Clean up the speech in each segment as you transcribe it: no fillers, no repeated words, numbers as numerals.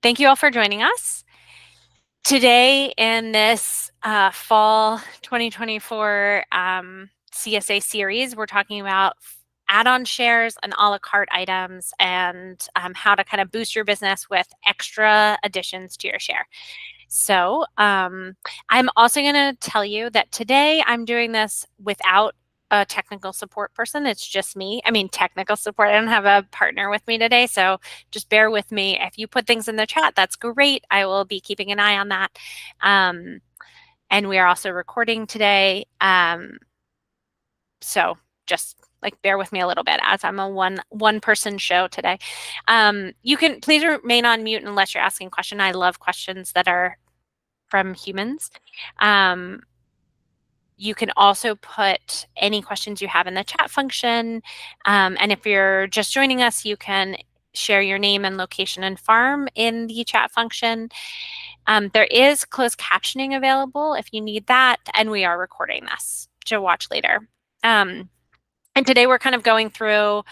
Thank you all for joining us. Today in this fall 2024 CSA series, we're talking about add-on shares and a la carte items and how to kind of boost your business with extra additions to your share. So I'm also going to tell you that today I'm doing this without a technical support person. It's just me. I mean, technical support. I don't have a partner with me today, so just bear with me. If you put things in the chat, that's great. I will be keeping an eye on that. And we are also recording today. So just like bear with me a little bit as I'm a one person show today. You can please remain on mute unless you're asking a question. I love questions that are from humans. You can also put any questions you have in the chat function. And if you're just joining us, you can share your name and location and farm in the chat function. There is closed captioning available if you need that, and we are recording this to watch later. And today we're kind of going through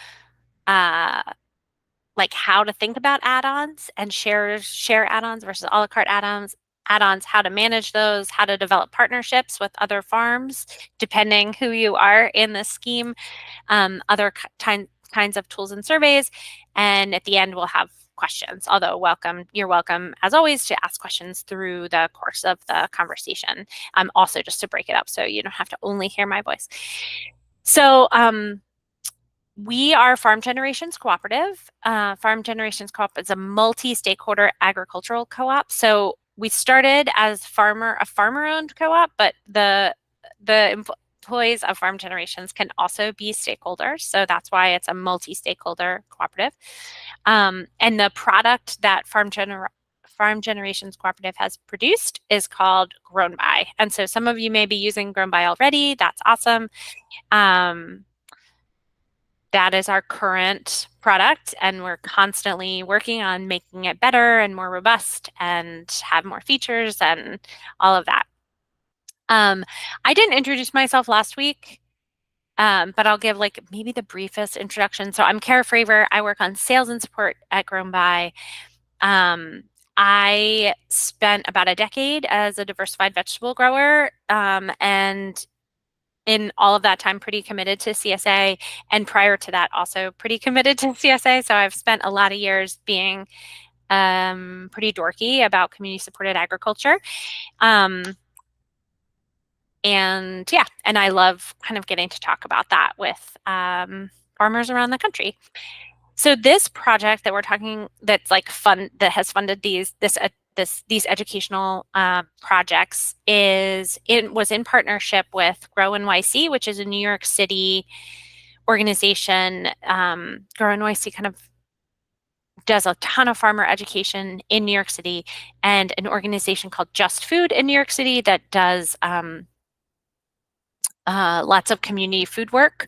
like how to think about add-ons and share add-ons versus a la carte add-ons, how to manage those, how to develop partnerships with other farms, depending who you are in the scheme, other kinds of tools and surveys. And at the end, we'll have questions, although you're welcome as always to ask questions through the course of the conversation. Also just to break it up so you don't have to only hear my voice. So we are Farm Generations Cooperative. Farm Generations Co-op is a multi-stakeholder agricultural co-op. So we started as a farmer-owned co-op, but the employees of Farm Generations can also be stakeholders. So that's why it's a multi-stakeholder cooperative. And the product that Farm Generations Cooperative has produced is called GrownBy. And so some of you may be using GrownBy already. That's awesome. That is our current product, and we're constantly working on making it better and more robust and have more features and all of that. I didn't introduce myself last week, but I'll give like maybe the briefest introduction. So I'm Kara Fravor. I work on sales and support at GrownBy. I spent about a decade as a diversified vegetable grower, and in all of that time, pretty committed to CSA, and prior to that, also pretty committed to CSA. So I've spent a lot of years being pretty dorky about community-supported agriculture. And yeah, and I love kind of getting to talk about that with farmers around the country. So this project that we're talking, that's like that has funded these educational projects was in partnership with GrownBy, which is a New York City organization. GrownBy kind of does a ton of farmer education in New York City, and an organization called Just Food in New York City that does lots of community food work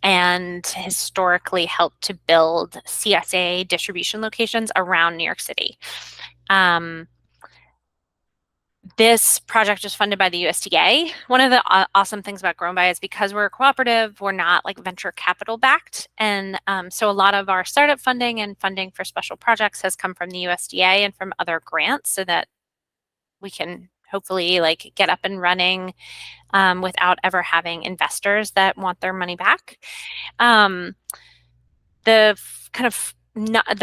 and historically helped to build CSA distribution locations around New York City. This project was funded by the USDA. One of the awesome things about GrownBy is because we're a cooperative, we're not like venture capital backed. And so a lot of our startup funding and funding for special projects has come from the USDA and from other grants, so that we can hopefully like get up and running without ever having investors that want their money back. The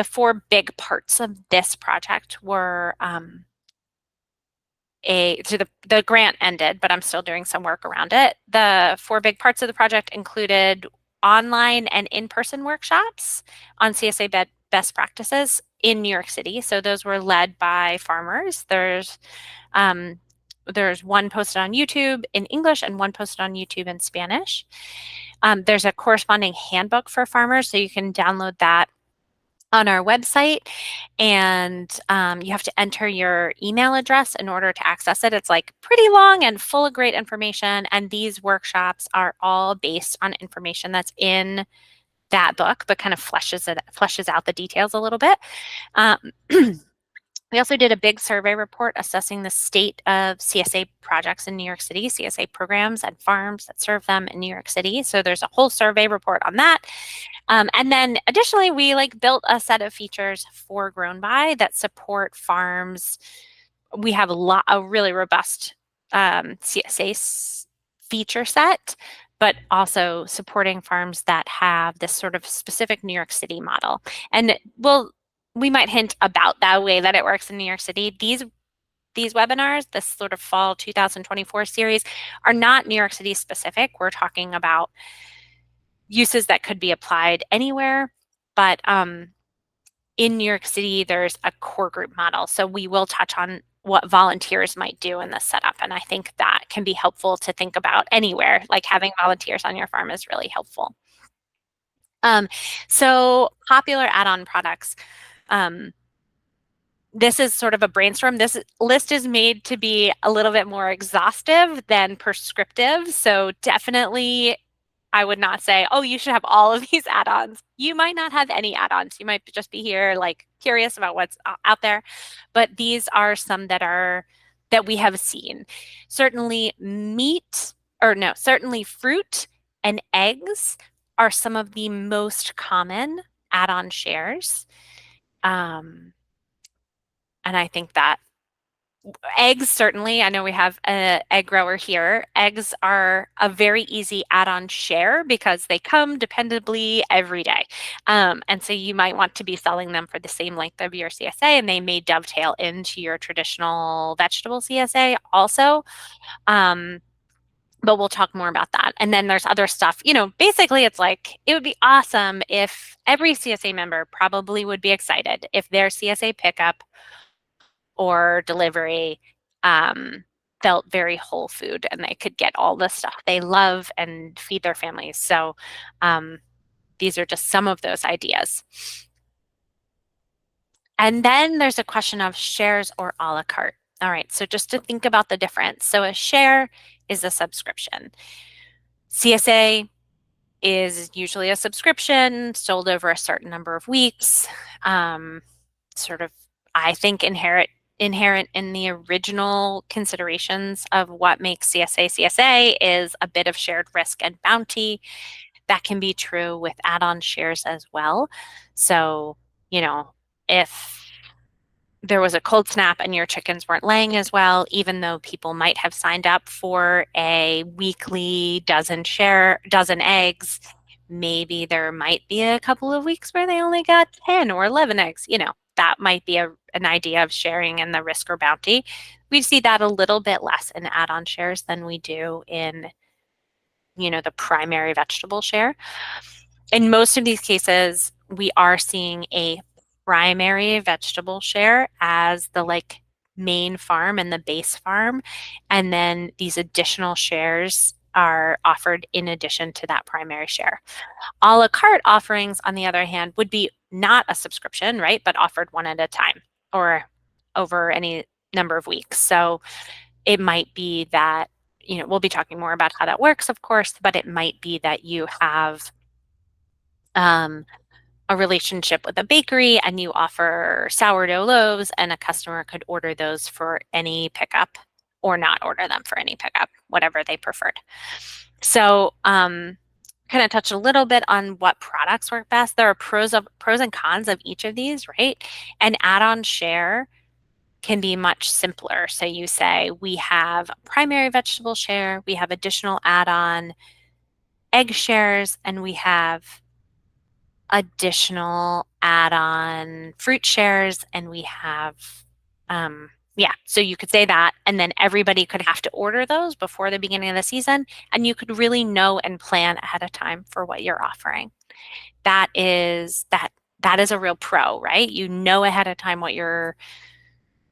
four big parts of this project were the grant ended, but I'm still doing some work around it. The four big parts of the project included online and in-person workshops on CSA best practices in New York City. So those were led by farmers. There's one posted on YouTube in English and one posted on YouTube in Spanish. There's a corresponding handbook for farmers, so you can download that on our website, and you have to enter your email address in order to access it. It's like pretty long and full of great information, and these workshops are all based on information that's in that book, but kind of fleshes out the details a little bit. We also did a big survey report assessing the state of CSA projects in New York City, CSA programs and farms that serve them in New York City. So there's a whole survey report on that. And then additionally, we built a set of features for GrownBy that support farms. We have a really robust CSA feature set, but also supporting farms that have this sort of specific New York City model. And we might hint about that way that it works in New York City. These webinars, this sort of fall 2024 series, are not New York City specific. We're talking about uses that could be applied anywhere, but in New York City, there's a core group model. So we will touch on what volunteers might do in this setup. And I think that can be helpful to think about anywhere, like having volunteers on your farm is really helpful. So popular add-on products. This is sort of a brainstorm. This list is made to be a little bit more exhaustive than prescriptive. So definitely I would not say, oh, you should have all of these add-ons. You might not have any add-ons. You might just be here curious about what's out there. But these are some that we have seen. Certainly certainly fruit and eggs are some of the most common add-on shares. And I think that eggs, certainly, I know we have an egg grower here. Eggs are a very easy add-on share because they come dependably every day. And so you might want to be selling them for the same length of your CSA, and they may dovetail into your traditional vegetable CSA also. But we'll talk more about that. And then there's other stuff, basically it's it would be awesome if every CSA member probably would be excited if their CSA pickup or delivery felt very whole food and they could get all the stuff they love and feed their families. So these are just some of those ideas. And then there's a question of shares or a la carte. All right, so just to think about the difference. So a share is a subscription. CSA is usually a subscription sold over a certain number of weeks. Sort of, I think, inherent in the original considerations of what makes CSA is a bit of shared risk and bounty. That can be true with add-on shares as well. So, if there was a cold snap and your chickens weren't laying as well, even though people might have signed up for a weekly dozen eggs, maybe there might be a couple of weeks where they only got 10 or 11 eggs. That might be an idea of sharing in the risk or bounty. We see that a little bit less in add-on shares than we do in, the primary vegetable share. In most of these cases, we are seeing a primary vegetable share as the main farm and the base farm. And then these additional shares are offered in addition to that primary share. A la carte offerings, on the other hand, would be not a subscription, right? But offered one at a time or over any number of weeks. So it might be that, we'll be talking more about how that works, of course, but it might be that you have a relationship with a bakery and you offer sourdough loaves and a customer could order those for any pickup or not order them for any pickup, whatever they preferred. So kind of touch a little bit on what products work best. There are pros and cons of each of these, right? An add-on share can be much simpler. So you say, we have primary vegetable share, we have additional add-on egg shares, and we have additional add-on fruit shares, and we have, so you could say that, and then everybody could have to order those before the beginning of the season, and you could really know and plan ahead of time for what you're offering. That is a real pro, right? You know ahead of time what you're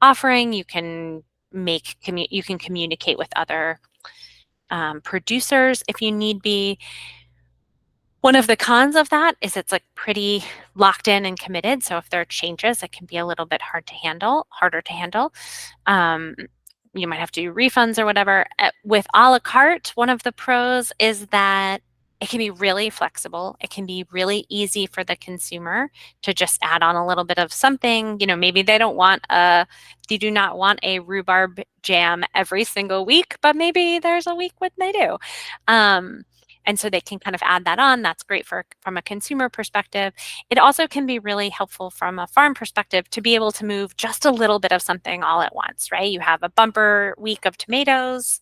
offering. You can communicate with other producers if you need be. One of the cons of that is it's pretty locked in and committed. So if there are changes, it can be a little bit harder to handle. You might have to do refunds or whatever. With a la carte, one of the pros is that It can be really flexible. It can be really easy for the consumer to just add on a little bit of something. Maybe they do not want a rhubarb jam every single week, but maybe there's a week when they do. Um, and so they can kind of add that on. That's great from a consumer perspective. It also can be really helpful from a farm perspective to be able to move just a little bit of something all at once, right? You have a bumper week of tomatoes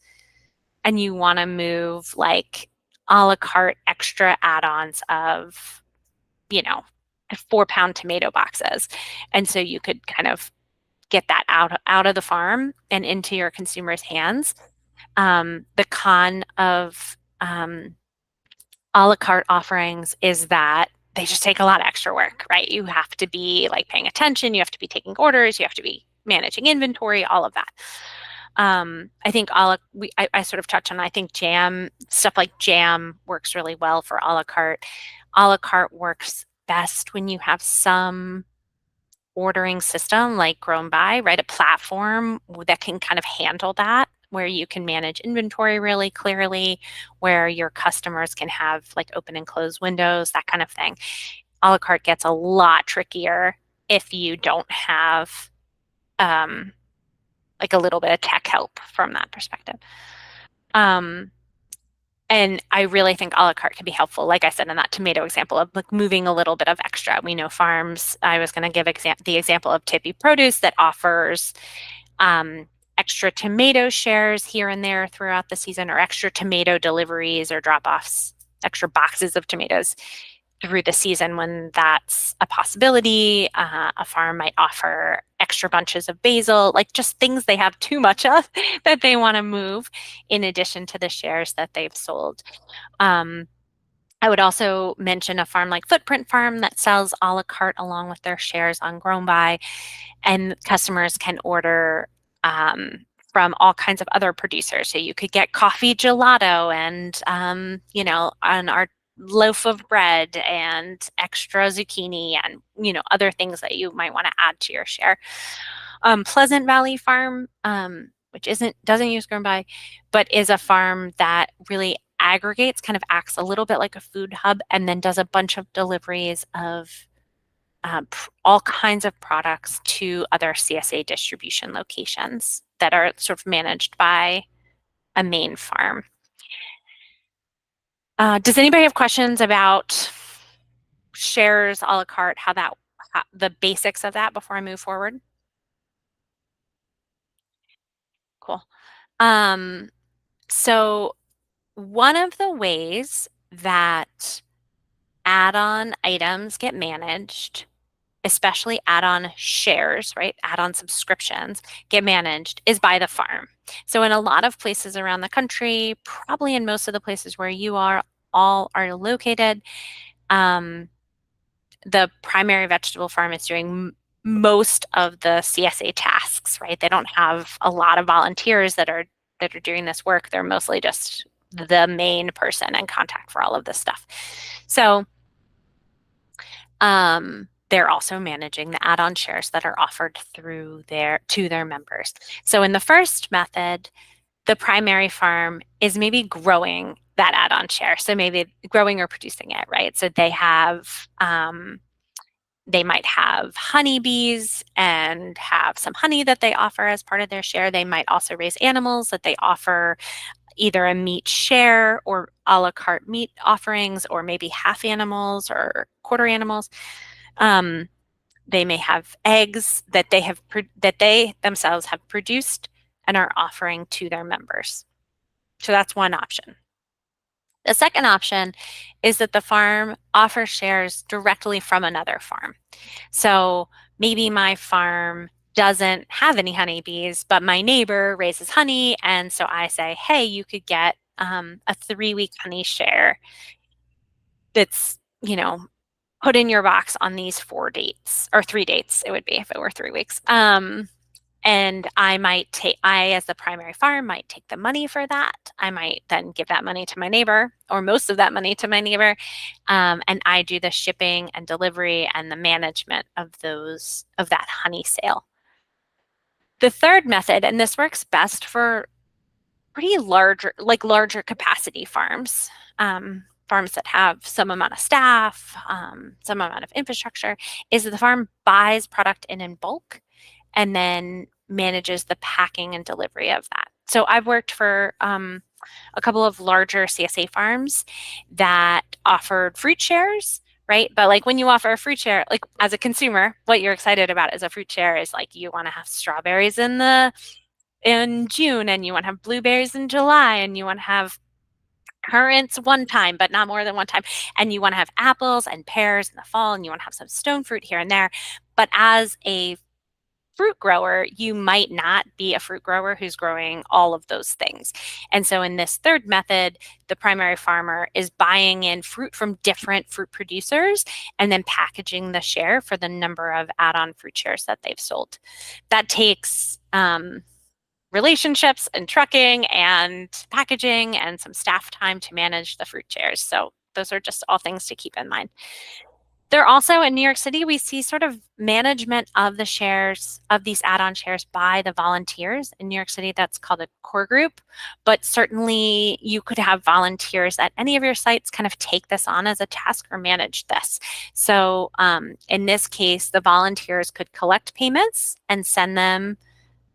and you want to move like a la carte extra add-ons of, you know, 4-pound tomato boxes. And so you could kind of get that out of the farm and into your consumer's hands. The con of a la carte offerings is that they just take a lot of extra work, right? You have to be like paying attention, you have to be taking orders, you have to be managing inventory, all of that. I think I sort of touched on, I think stuff like jam works really well for a la carte. A la carte works best when you have some ordering system like GrownBy, right? A platform that can kind of handle that, where you can manage inventory really clearly, where your customers can have like open and close windows, that kind of thing. A la carte gets a lot trickier if you don't have like a little bit of tech help from that perspective. And I really think a la carte can be helpful, like I said in that tomato example of like moving a little bit of extra. We know farms, I was going to give the example of Tippy Produce that offers extra tomato shares here and there throughout the season, or extra tomato deliveries or drop-offs, extra boxes of tomatoes through the season when that's a possibility. A farm might offer extra bunches of basil, like just things they have too much of that they want to move in addition to the shares that they've sold. I would also mention a farm like Footprint Farm that sells a la carte along with their shares on GrownBy, and customers can order from all kinds of other producers. So you could get coffee gelato and, on our loaf of bread and extra zucchini and, other things that you might want to add to your share. Pleasant Valley Farm, which doesn't use GrownBy, but is a farm that really aggregates, kind of acts a little bit like a food hub, and then does a bunch of deliveries of all kinds of products to other CSA distribution locations that are sort of managed by a main farm. Does anybody have questions about shares, a la carte, the basics of that before I move forward? Cool. So one of the ways that add-on items get managed, especially add-on shares, right? Add-on subscriptions get managed is by the farm. So in a lot of places around the country, probably in most of the places where you all are located, the primary vegetable farm is doing most of the CSA tasks, right? They don't have a lot of volunteers that are doing this work. They're mostly just the main person and contact for all of this stuff. So they're also managing the add-on shares that are offered to their members. So in the first method, the primary farm is maybe growing that add-on share. So maybe growing or producing it, right? So they might have honeybees and have some honey that they offer as part of their share. They might also raise animals that they offer either a meat share or a la carte meat offerings, or maybe half animals or quarter animals. They may have eggs that they themselves have produced and are offering to their members. So that's one option. The second option is that the farm offers shares directly from another farm. So maybe my farm doesn't have any honeybees, but my neighbor raises honey. And so I say, hey, you could get a 3-week honey share that's, put in your box on these 4 dates, or 3 dates it would be if it were 3 weeks. And I, as the primary farm, might take the money for that. I might then give that money to my neighbor, or most of that money to my neighbor. And I do the shipping and delivery and the management of that honey sale. The third method, and this works best for pretty larger capacity farms. farms that have some amount of staff, some amount of infrastructure, is that the farm buys product in bulk and then manages the packing and delivery of that. So I've worked for a couple of larger CSA farms that offered fruit shares, right? But like when you offer a fruit share, like as a consumer, what you're excited about as a fruit share is like you want to have strawberries in June, and you want to have blueberries in July, and you want to have currants one time, but not more than one time. And you want to have apples and pears in the fall, and you want to have some stone fruit here and there. But as a fruit grower, you might not be a fruit grower who's growing all of those things. And so in this third method, the primary farmer is buying in fruit from different fruit producers and then packaging the share for the number of add-on fruit shares that they've sold. That takes relationships and trucking and packaging and some staff time to manage the fruit shares. So those are just all things to keep in mind. There also in New York City, we see sort of management of the shares of these add-on shares by the volunteers. In New York City, that's called a core group, but certainly you could have volunteers at any of your sites kind of take this on as a task or manage this. So in this case, the volunteers could collect payments and send them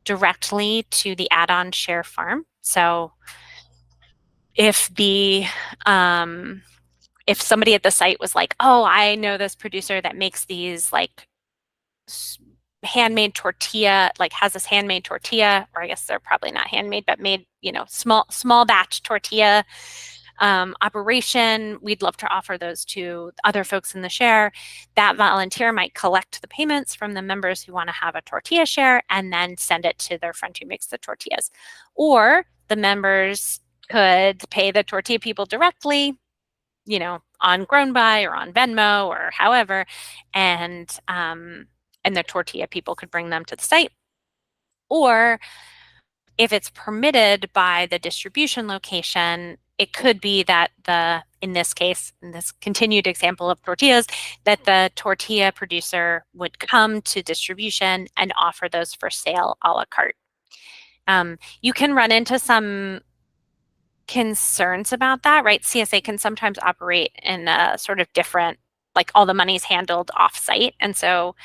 directly to the add-on share farm. So if the if somebody at the site was like, oh, I know this producer that makes these like handmade tortilla, like has this handmade tortilla, or I guess they're probably not handmade, but made, small batch tortilla operation. We'd love to offer those to other folks in the share. That volunteer might collect the payments from the members who want to have a tortilla share and then send it to their friend who makes the tortillas. Or the members could pay the tortilla people directly, on GrownBy or on Venmo or however, and the tortilla people could bring them to the site. Or if it's permitted by the distribution location, it could be that in this case, in this continued example of tortillas, that the tortilla producer would come to distribution and offer those for sale a la carte. You can run into some concerns about that, right? CSA can sometimes operate in a sort of different, like all the money's handled off-site, and so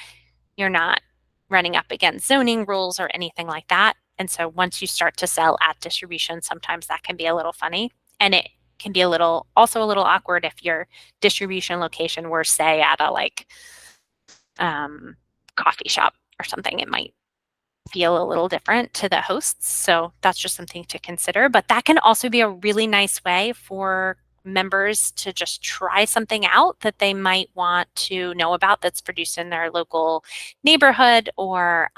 you're not running up against zoning rules or anything like that. And so once you start to sell at distribution, sometimes that can be a little funny, and it can be also a little awkward if your distribution location were, say, at a coffee shop or something. It might feel a little different to the hosts. So that's just something to consider. But that can also be a really nice way for members to just try something out that they might want to know about that's produced in their local neighborhood, or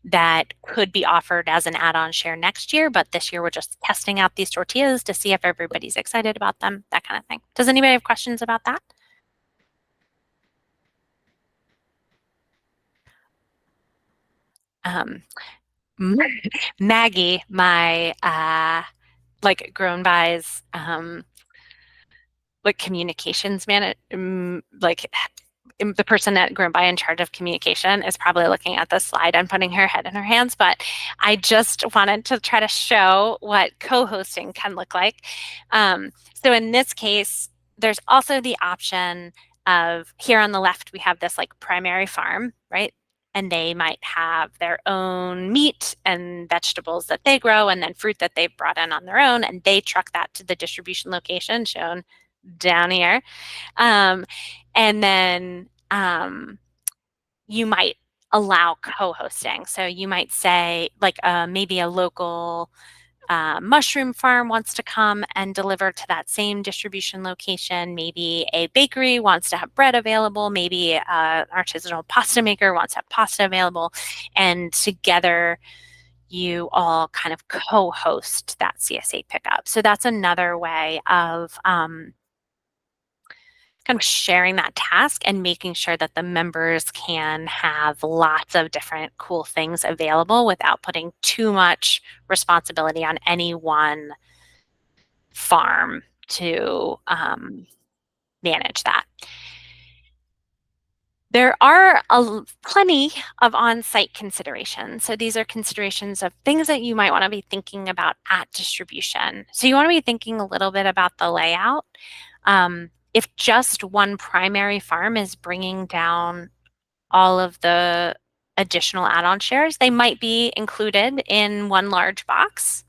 that could be offered as an add-on share next year. But this year we're just testing out these tortillas to see if everybody's excited about them, that kind of thing. Does anybody have questions about that? Um, Maggie, my like GrownBy's like communications like the person at GrownBy in charge of communication is probably looking at the slide and putting her head in her hands, but I just wanted to try to show what co-hosting can look like. So in this case, there's also the option of, here on the left, we have this like primary farm, right? And they might have their own meat and vegetables that they grow, and then fruit that they've brought in on their own, and they truck that to the distribution location shown down here. And then you might allow co-hosting. So you might say, like, maybe a local mushroom farm wants to come and deliver to that same distribution location. Maybe a bakery wants to have bread available. Maybe an artisanal pasta maker wants to have pasta available. And together, you all kind of co-host that CSA pickup. So that's another way of kind of sharing that task and making sure that the members can have lots of different cool things available without putting too much responsibility on any one farm to manage that. There are plenty of on-site considerations. So these are considerations of things that you might want to be thinking about at distribution. So you want to be thinking a little bit about the layout. If just one primary farm is bringing down all of the additional add-on shares, they might be included in one large box,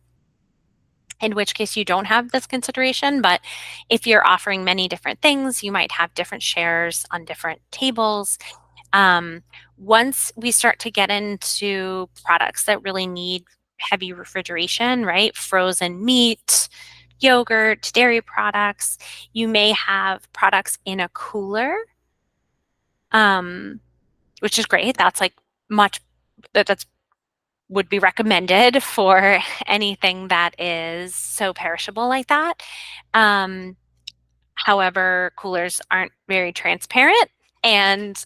in which case you don't have this consideration. But if you're offering many different things, you might have different shares on different tables. Um, Once we start to get into products that really need heavy refrigeration, right? Frozen meat, yogurt, dairy products, you may have products in a cooler, um, which is great. That's like much that's would be recommended for anything that is so perishable like that. Um, However, coolers aren't very transparent, and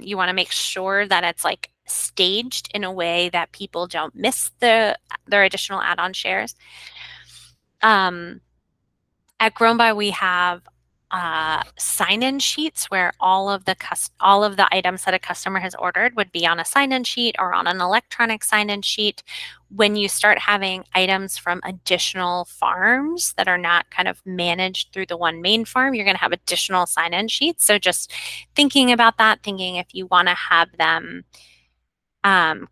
you want to make sure that it's like staged in a way that people don't miss their additional add-on shares. Um, at GrownBy, we have sign-in sheets where all of the items that a customer has ordered would be on a sign-in sheet or on an electronic sign-in sheet. When you start having items from additional farms that are not kind of managed through the one main farm, you're going to have additional sign-in sheets. So just thinking about that, thinking if you want to have them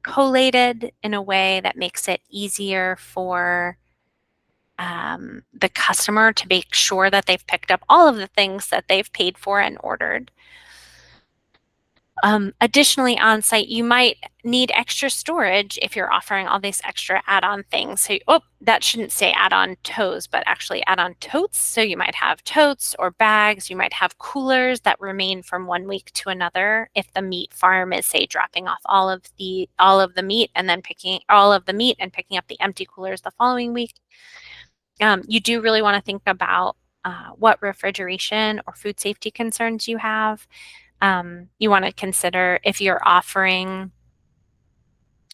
collated in a way that makes it easier for the customer to make sure that they've picked up all of the things that they've paid for and ordered. Additionally, on site, you might need extra storage if you're offering all these extra add-on things. So, that shouldn't say add-on toes, but actually add-on totes. So you might have totes or bags. You might have coolers that remain from one week to another. If the meat farm is, say, dropping off all of the meat and then picking up the empty coolers the following week. You do really want to think about what refrigeration or food safety concerns you have. You want to consider if you're offering,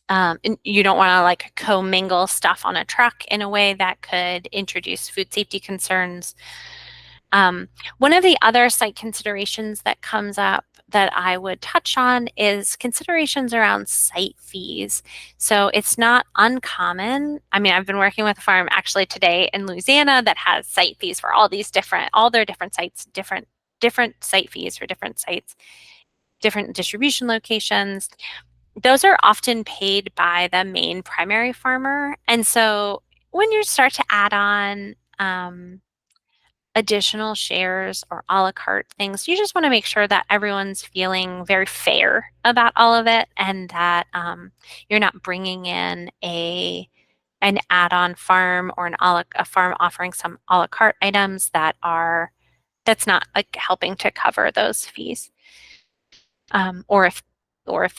you don't want to like commingle stuff on a truck in a way that could introduce food safety concerns. One of the other site considerations that comes up that I would touch on is considerations around site fees. So it's not uncommon. I mean, I've been working with a farm actually today in Louisiana that has site fees for all their different sites, different site fees for different sites, different distribution locations. Those are often paid by the main primary farmer. And so when you start to add on additional shares or a la carte things, you just want to make sure that everyone's feeling very fair about all of it, and that you're not bringing in an add-on farm or a farm offering some a la carte items that's not like helping to cover those fees. Or if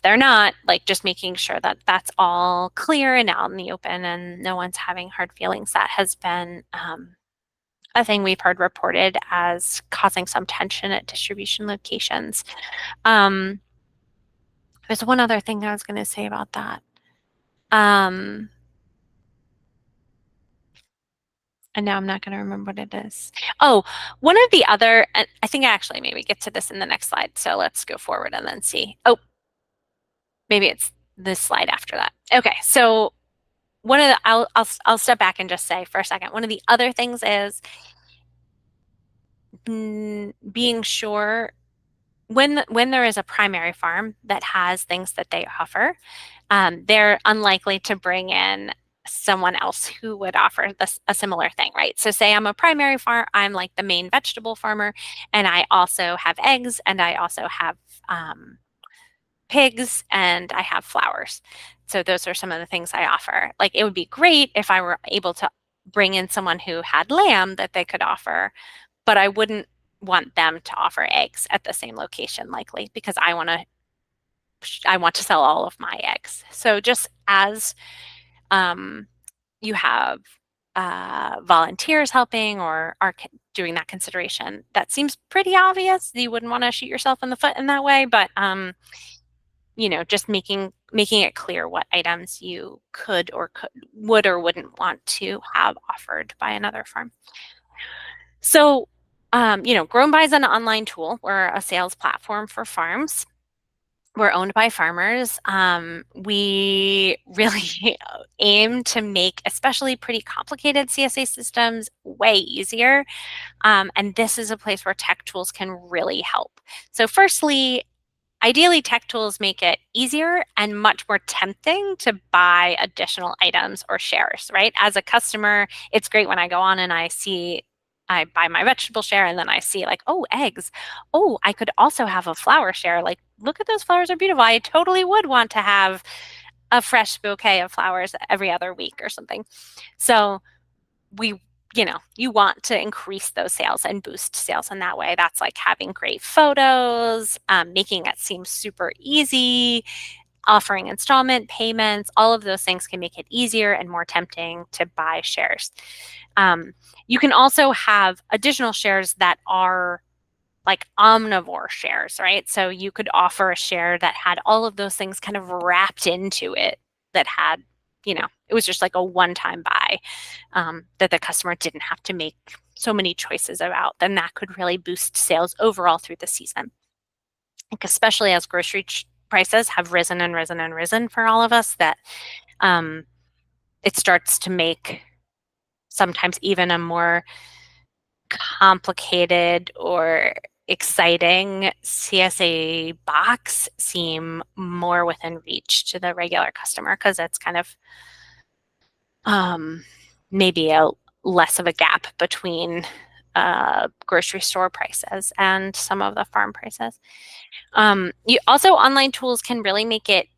they're not, like just making sure that that's all clear and out in the open and no one's having hard feelings. That has been a thing we've heard reported as causing some tension at distribution locations. There's one other thing I was going to say about that. And now I'm not going to remember what it is. Oh, one of the other, I think I actually maybe get to this in the next slide. So let's go forward and then see. Oh, maybe it's this slide after that. Okay, so I'll step back and just say for a second, one of the other things is being sure when there is a primary farm that has things that they offer, they're unlikely to bring in someone else who would offer a similar thing, right? So say I'm a primary farm, I'm like the main vegetable farmer, and I also have eggs, and I also have pigs, and I have flowers. So those are some of the things I offer. Like it would be great if I were able to bring in someone who had lamb that they could offer, but I wouldn't want them to offer eggs at the same location likely, because I want to sell all of my eggs. So just as you have volunteers helping or are doing that consideration, that seems pretty obvious. You wouldn't want to shoot yourself in the foot in that way, but just making it clear what items you would or wouldn't want to have offered by another farm. So, GrownBy is an online tool or a sales platform for farms. We're owned by farmers. We really aim to make especially pretty complicated CSA systems way easier. And this is a place where tech tools can really help. So firstly, ideally, tech tools make it easier and much more tempting to buy additional items or shares, right? As a customer, it's great when I go on and I buy my vegetable share and then I see like, oh, eggs. Oh, I could also have a flower share. Like, look at those flowers are beautiful. I totally would want to have a fresh bouquet of flowers every other week or something. So we you want to increase those sales and boost sales in that way. That's like having great photos, making it seem super easy, offering installment payments. All of those things can make it easier and more tempting to buy shares. You can also have additional shares that are like omnivore shares, right? So you could offer a share that had all of those things kind of wrapped into it, that had, it was just like a one-time buy, that the customer didn't have to make so many choices about. Then that could really boost sales overall through the season. Like especially as grocery prices have risen and risen and risen for all of us, that it starts to make sometimes even a more complicated or exciting CSA box seem more within reach to the regular customer, because it's kind of maybe a less of a gap between grocery store prices and some of the farm prices. You also, online tools can really make it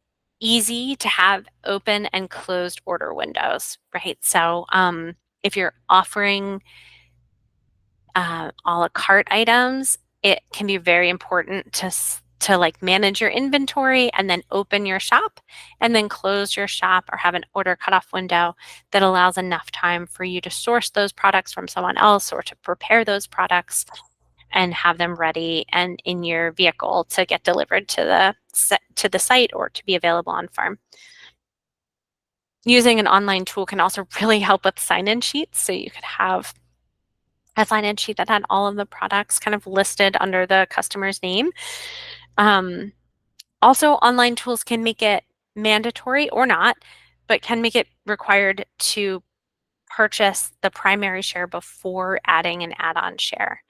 easy to have open and closed order windows, right? So if you're offering a la carte items, it can be very important to like manage your inventory and then open your shop and then close your shop or have an order cutoff window that allows enough time for you to source those products from someone else or to prepare those products and have them ready and in your vehicle to get delivered to the site or to be available on farm. Using an online tool can also really help with sign-in sheets. So you could have a sign-in sheet that had all of the products kind of listed under the customer's name. Also, online tools can make it mandatory or not, but can make it required to purchase the primary share before adding an add-on share.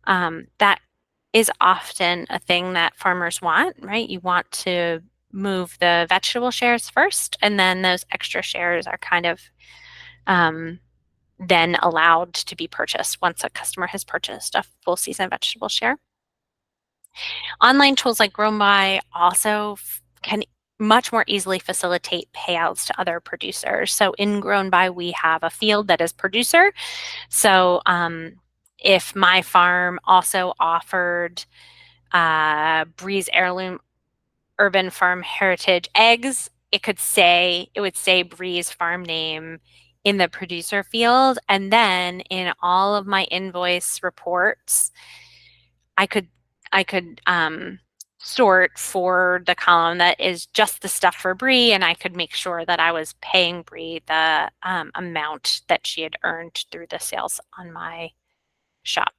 That is often a thing that farmers want, right? You want to move the vegetable shares first, and then those extra shares are kind of then allowed to be purchased once a customer has purchased a full season vegetable share. Online tools like GrownBy also can much more easily facilitate payouts to other producers. So in GrownBy, we have a field that is producer. So if my farm also offered Breeze Heirloom Urban Farm Heritage eggs, it would say Breeze farm name in the producer field. And then in all of my invoice reports, I could sort for the column that is just the stuff for Bree, and I could make sure that I was paying Bree the amount that she had earned through the sales on my shop.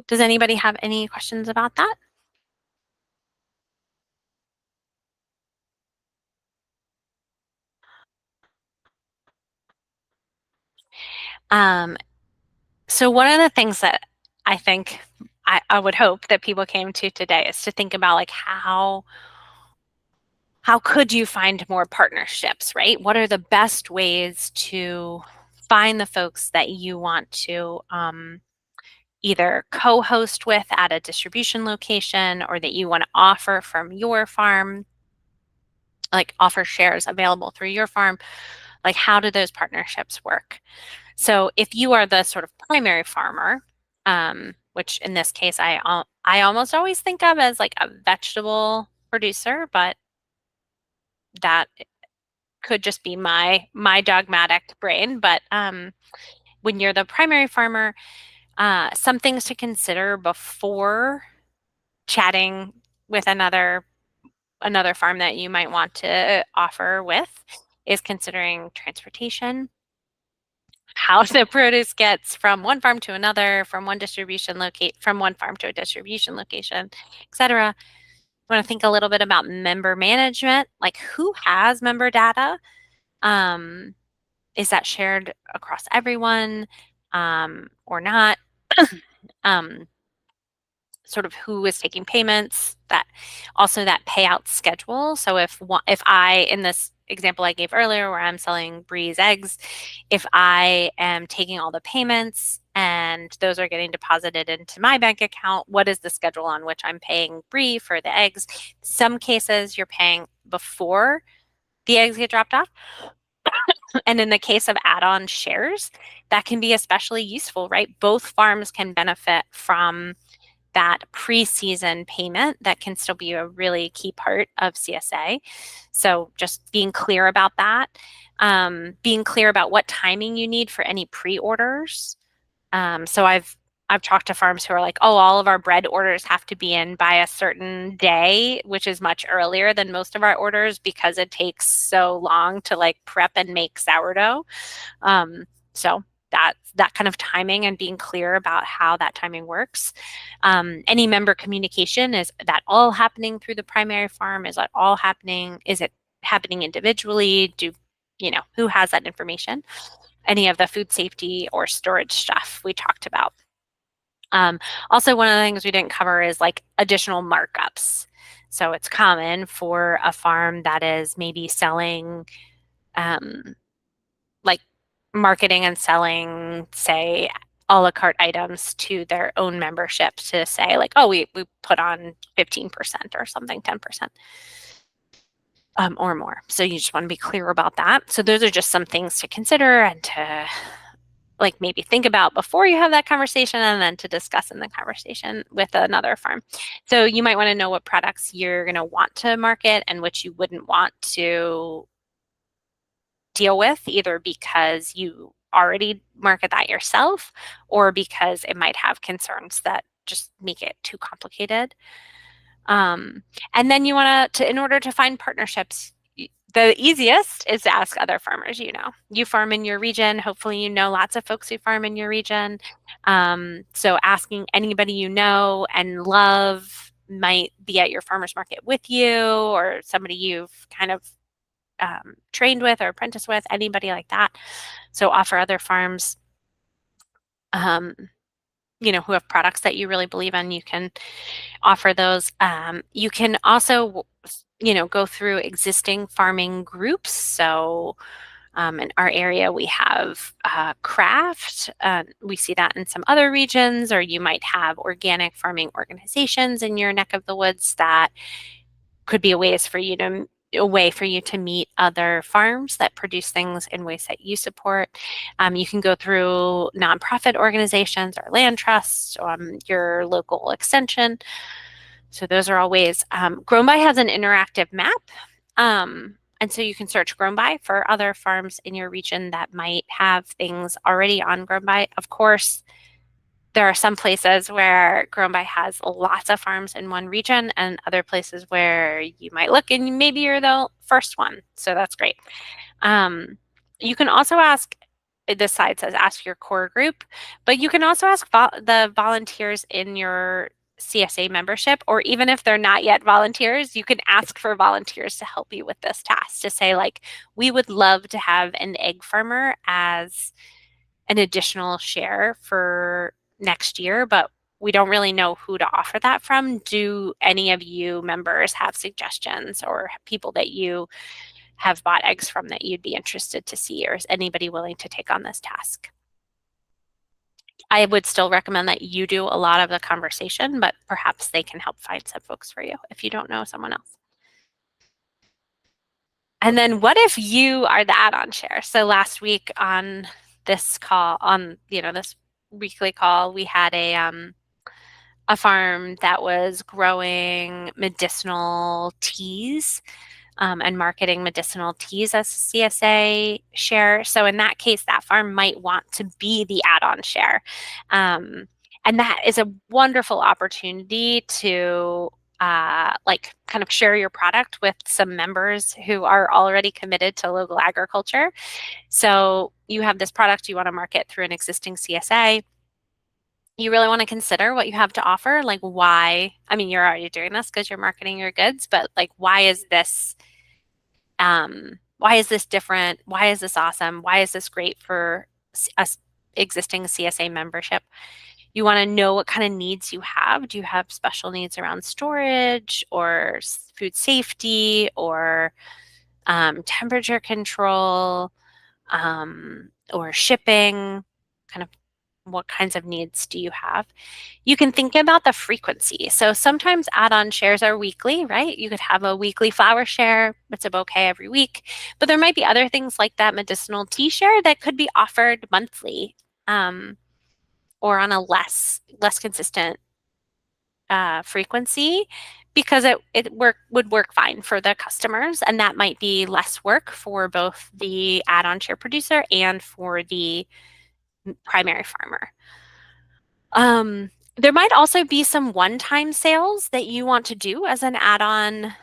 Does anybody have any questions about that? So one of the things that I think I would hope that people came to today is to think about like how could you find more partnerships, right? What are the best ways to find the folks that you want to either co-host with at a distribution location, or that you want to offer from your farm, like offer shares available through your farm? Like, how do those partnerships work? So if you are the sort of primary farmer, which in this case I almost always think of as like a vegetable producer, but that could just be my dogmatic brain. But when you're the primary farmer, some things to consider before chatting with another farm that you might want to offer with is considering transportation, how the produce gets from one farm to another, from one farm to a distribution location, etc. want to think a little bit about member management, like who has member data? Is that shared across everyone or not? um, Sort of who is taking payments, that also that payout schedule. So if I, in this example I gave earlier where I'm selling Breeze eggs, if I am taking all the payments and those are getting deposited into my bank account, what is the schedule on which I'm paying Bree for the eggs? Some cases you're paying before the eggs get dropped off. And in the case of add-on shares, that can be especially useful, right? Both farms can benefit from that pre-season payment that can still be a really key part of CSA. So just being clear about that, being clear about what timing you need for any pre-orders. So I've talked to farms who are like, oh, all of our bread orders have to be in by a certain day, which is much earlier than most of our orders because it takes so long to like prep and make sourdough. So that kind of timing and being clear about how that timing works. Any member communication, is that all happening through the primary farm? Is that all happening? Is it happening individually? Who has that information? Any of the food safety or storage stuff we talked about. Also, one of the things we didn't cover is like additional markups. So it's common for a farm that is maybe selling like marketing and selling, say, a la carte items to their own membership to say like, oh, we put on 15% or something, 10%. Or more. So you just want to be clear about that. So those are just some things to consider and to like maybe think about before you have that conversation and then to discuss in the conversation with another farm. So you might want to know what products you're going to want to market and which you wouldn't want to deal with, either because you already market that yourself or because it might have concerns that just make it too complicated. And then you want to, in order to find partnerships, the easiest is to ask other farmers you farm in your region. Hopefully you know lots of folks who farm in your region. So asking anybody you know and love might be at your farmer's market with you, or somebody you've kind of trained with or apprenticed with, anybody like that. So offer other farms who have products that you really believe in. You can offer those. You can also go through existing farming groups. So in our area, we have craft. We see that in some other regions, or you might have organic farming organizations in your neck of the woods that could be a way for you to meet other farms that produce things in ways that you support. You can go through nonprofit organizations or land trusts, your local extension. So those are all ways. GrownBy has an interactive map. And so you can search GrownBy for other farms in your region that might have things already on GrownBy. Of course, there are some places where GrownBy has lots of farms in one region and other places where you might look and maybe you're the first one. So that's great. You can also ask, this side says ask your core group, but you can also ask the volunteers in your CSA membership, or even if they're not yet volunteers, you can ask for volunteers to help you with this task, to say like, we would love to have an egg farmer as an additional share for next year, but we don't really know who to offer that from. Do any of you members have suggestions or people that you have bought eggs from that you'd be interested to see, or is anybody willing to take on this task? I would still recommend that you do a lot of the conversation, but perhaps they can help find some folks for you if you don't know someone else. And then what if you are the add-on share? So last week on this call, this weekly call, we had a farm that was growing medicinal teas and marketing medicinal teas as CSA share. So in that case, that farm might want to be the add-on share. And that is a wonderful opportunity to kind of share your product with some members who are already committed to local agriculture. So you have this product you want to market through an existing CSA. you really want to consider what you have to offer. Like, why? I mean, you're already doing this because you're marketing your goods, but like, why is this different? Why is this awesome? Why is this great for us existing CSA membership? You want to know what kind of needs you have. Do you have special needs around storage or food safety or temperature control or shipping? Kind of what kinds of needs do you have? You can think about the frequency. So sometimes add-on shares are weekly, right? You could have a weekly flower share. It's a bouquet every week. But there might be other things like that medicinal tea share that could be offered monthly, or on a less consistent frequency, because would work fine for the customers, and that might be less work for both the add-on share producer and for the primary farmer. There might also be some one-time sales that you want to do as an add-on,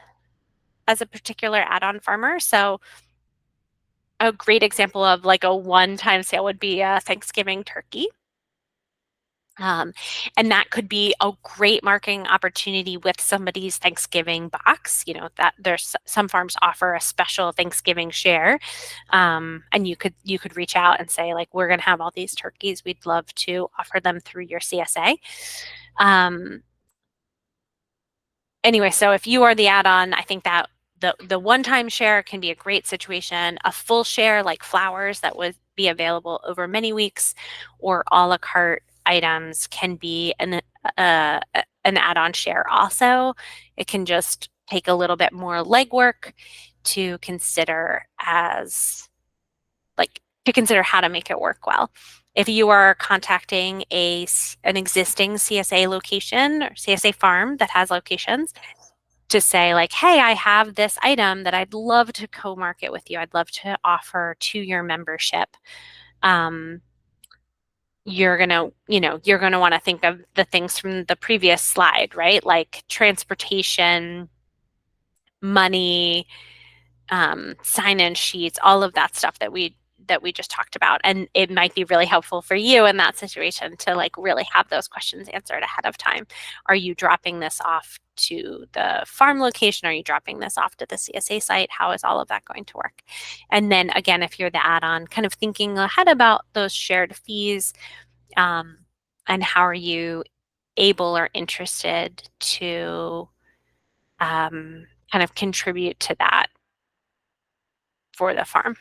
as a particular add-on farmer. So a great example of like a one-time sale would be a Thanksgiving turkey. Um, and that could be a great marketing opportunity with somebody's Thanksgiving box. You know, that there's some farms offer a special Thanksgiving share. And you could reach out and say, like, we're going to have all these turkeys. We'd love to offer them through your CSA. Anyway, so if you are the add-on, I think that the one-time share can be a great situation. A full share like flowers that would be available over many weeks, or a la carte items can be an add-on share also. It can just take a little bit more legwork to consider how to make it work well. If you are contacting an existing CSA location or CSA farm that has locations, to say like, hey, I have this item that I'd love to co-market with you. I'd love to offer to your membership. You're gonna want to think of the things from the previous slide, right? Like transportation, money, sign-in sheets, all of that stuff that we just talked about. And it might be really helpful for you in that situation to like really have those questions answered ahead of time. Are you dropping this off to the farm location? Are you dropping this off to the CSA site? How is all of that going to work? And then again, if you're the add-on, kind of thinking ahead about those shared fees, and how are you able or interested to kind of contribute to that for the farm.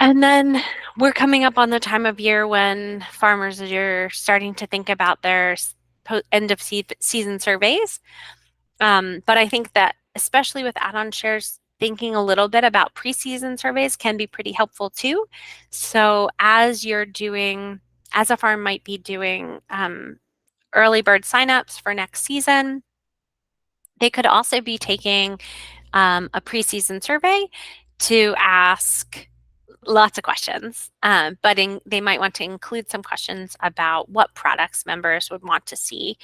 And then we're coming up on the time of year when farmers are starting to think about their end of season surveys. But I think that especially with add-on shares, thinking a little bit about preseason surveys can be pretty helpful too. So as a farm might be doing early bird signups for next season, they could also be taking a preseason survey to ask lots of questions, but they might want to include some questions about what products members would want to see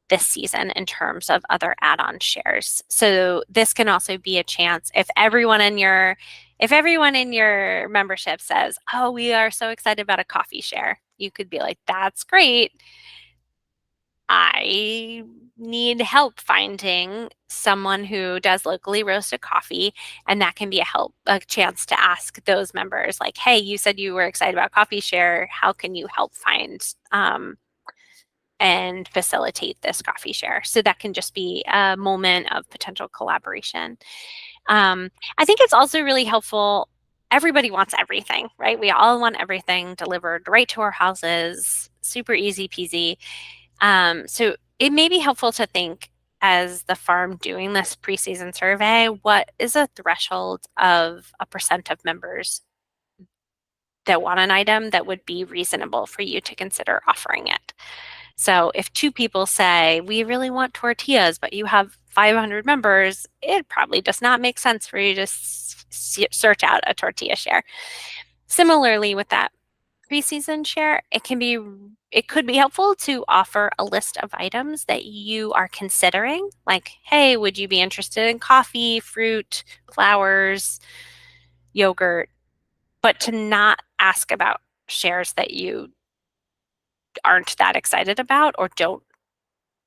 this season in terms of other add-on shares. So this can also be a chance if everyone in your membership says, "Oh, we are so excited about a coffee share," you could be like, "That's great. I need help finding someone who does locally roasted coffee." And that can be a chance to ask those members like, hey, you said you were excited about coffee share. How can you help find and facilitate this coffee share? So that can just be a moment of potential collaboration. I think it's also really helpful. Everybody wants everything, right? We all want everything delivered right to our houses, super easy peasy. So it may be helpful to think, as the farm doing this preseason survey, what is a threshold of a percent of members that want an item that would be reasonable for you to consider offering it? So if two people say, we really want tortillas, but you have 500 members, it probably does not make sense for you to search out a tortilla share. Similarly, with that preseason share, it could be helpful to offer a list of items that you are considering, like, hey, would you be interested in coffee, fruit, flowers, yogurt, but to not ask about shares that you aren't that excited about or don't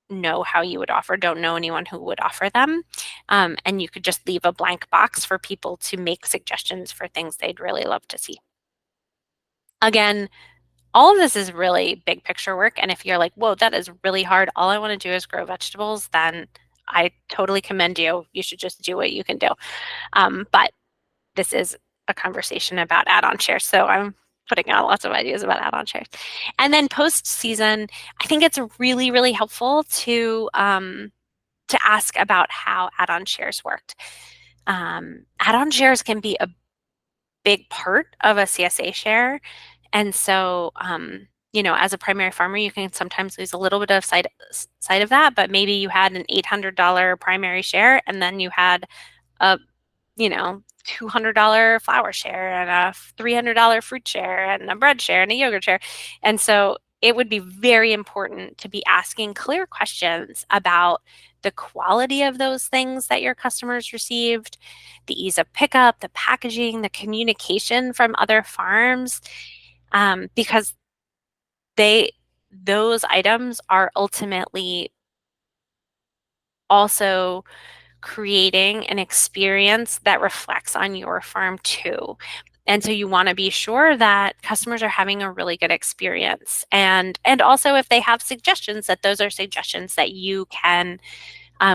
know how you would offer, don't know anyone who would offer them. And you could just leave a blank box for people to make suggestions for things they'd really love to see. Again, all of this is really big picture work. And if you're like, whoa, that is really hard, all I want to do is grow vegetables, then I totally commend you. You should just do what you can do. But this is a conversation about add-on shares. So I'm putting out lots of ideas about add-on shares. And then post-season, I think it's really, really helpful to ask about how add-on shares worked. Add-on shares can be a big part of a CSA share. And so, as a primary farmer, you can sometimes lose a little bit of sight of that, but maybe you had an $800 primary share and then you had a $200 flour share and a $300 fruit share and a bread share and a yogurt share. And so it would be very important to be asking clear questions about the quality of those things that your customers received, the ease of pickup, the packaging, the communication from other farms, because those items are ultimately also creating an experience that reflects on your farm too. And so you want to be sure that customers are having a really good experience. And also if they have suggestions, that those are suggestions that you can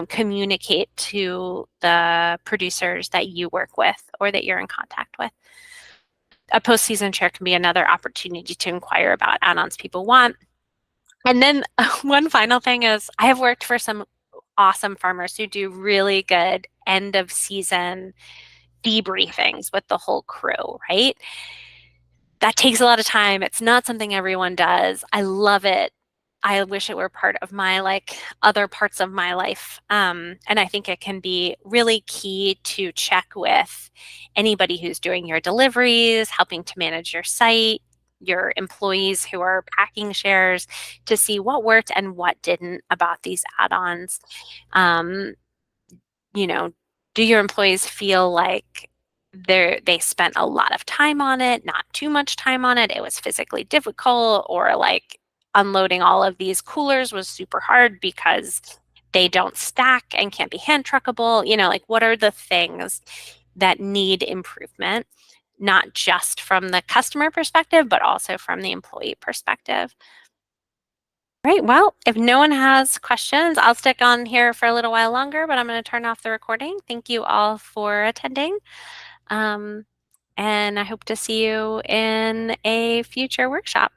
communicate to the producers that you work with or that you're in contact with. A post-season share can be another opportunity to inquire about add-ons people want. And then one final thing is I have worked for some awesome farmers who do really good end of season debriefings with the whole crew, right? That takes a lot of time. It's not something everyone does. I love it. I wish it were part of my other parts of my life. And I think it can be really key to check with anybody who's doing your deliveries, helping to manage your site, your employees who are packing shares, to see what worked and what didn't about these add-ons. You know, do your employees feel like they spent a lot of time on it, not too much time on it, it was physically difficult, or like unloading all of these coolers was super hard because they don't stack and can't be hand truckable? What are the things that need improvement, not just from the customer perspective, but also from the employee perspective? Great. Well, if no one has questions, I'll stick on here for a little while longer, but I'm going to turn off the recording. Thank you all for attending. And I hope to see you in a future workshop.